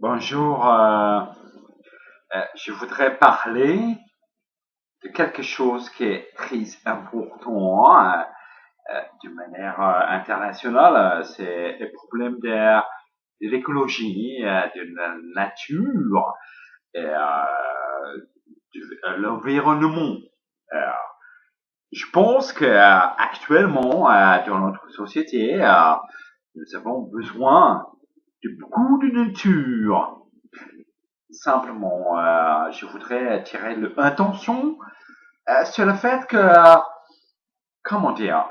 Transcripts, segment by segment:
Bonjour, je voudrais parler de quelque chose qui est très important de manière internationale. C'est le problème de l'écologie, de la nature, et, de l'environnement. Euh, je pense que actuellement, dans notre société, nous avons besoin de beaucoup de nature. Simplement, je voudrais attirer l'attention sur le fait que, comment dire,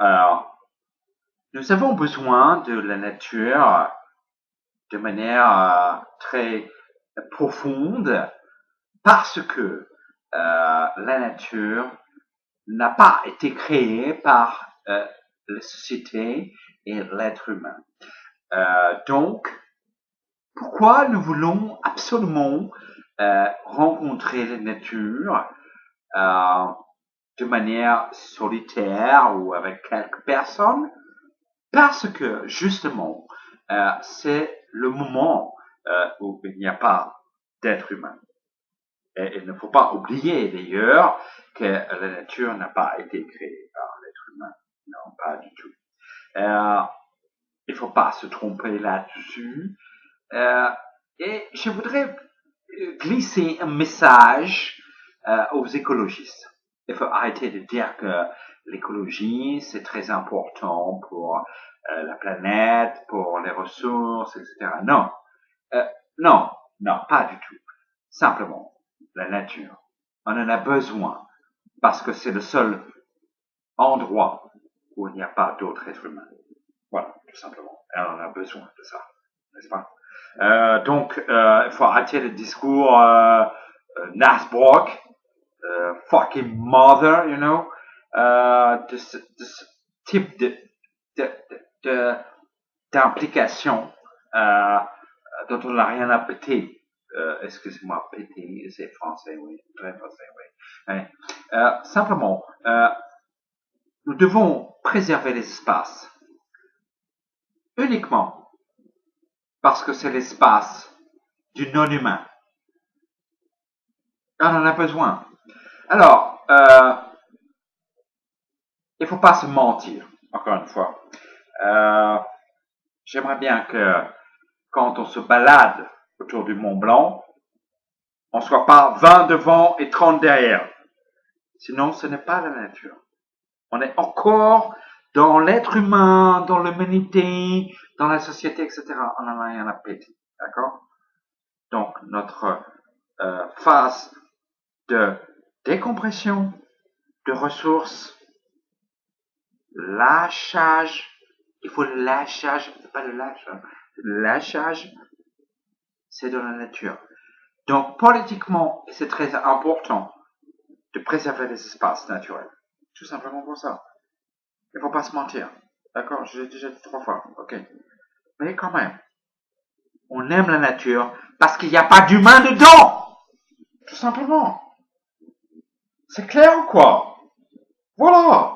nous avons besoin de la nature de manière très profonde parce que la nature n'a pas été créée par la société et l'être humain. Donc, pourquoi nous voulons absolument rencontrer la nature de manière solitaire ou avec quelques personnes? Parce que justement, c'est le moment où il n'y a pas d'être humain. Et il ne faut pas oublier d'ailleurs que la nature n'a pas été créée par l'être humain. Non, pas du tout. Il ne faut pas se tromper là-dessus. Et je voudrais glisser un message aux écologistes. Il faut arrêter de dire que l'écologie, c'est très important pour la planète, pour les ressources, etc. Non, non, pas du tout. Simplement, la nature. On en a besoin parce que c'est le seul endroit où il n'y a pas d'autres êtres humains. Voilà, tout simplement. Et on a besoin de ça, n'est-ce pas? Donc, il faut arrêter le discours Nasbrock, fucking mother, you know, de ce type d'implication dont on n'a rien à péter. Excusez-moi, péter, c'est français, oui, très français, oui. Simplement, nous devons préserver les espaces uniquement parce que c'est l'espace du non-humain. On en a besoin. Alors, il faut pas se mentir, encore une fois. J'aimerais bien que quand on se balade autour du Mont Blanc, on soit pas 20 devant et 30 derrière. Sinon, ce n'est pas la nature. On est encore dans l'être humain, dans l'humanité, dans la société, etc. On n'en a rien à péter. D'accord? Donc, notre phase de décompression, de ressources, lâchage, il faut le lâchage, c'est pas le lâchage, le lâchage, c'est dans la nature. Donc, politiquement, c'est très important de préserver les espaces naturels. Tout simplement pour ça. Il ne faut pas se mentir. D'accord? Je l'ai déjà dit 3 fois. Ok. Mais quand même, on aime la nature parce qu'il n'y a pas d'humain dedans. Tout simplement. C'est clair ou quoi? Voilà.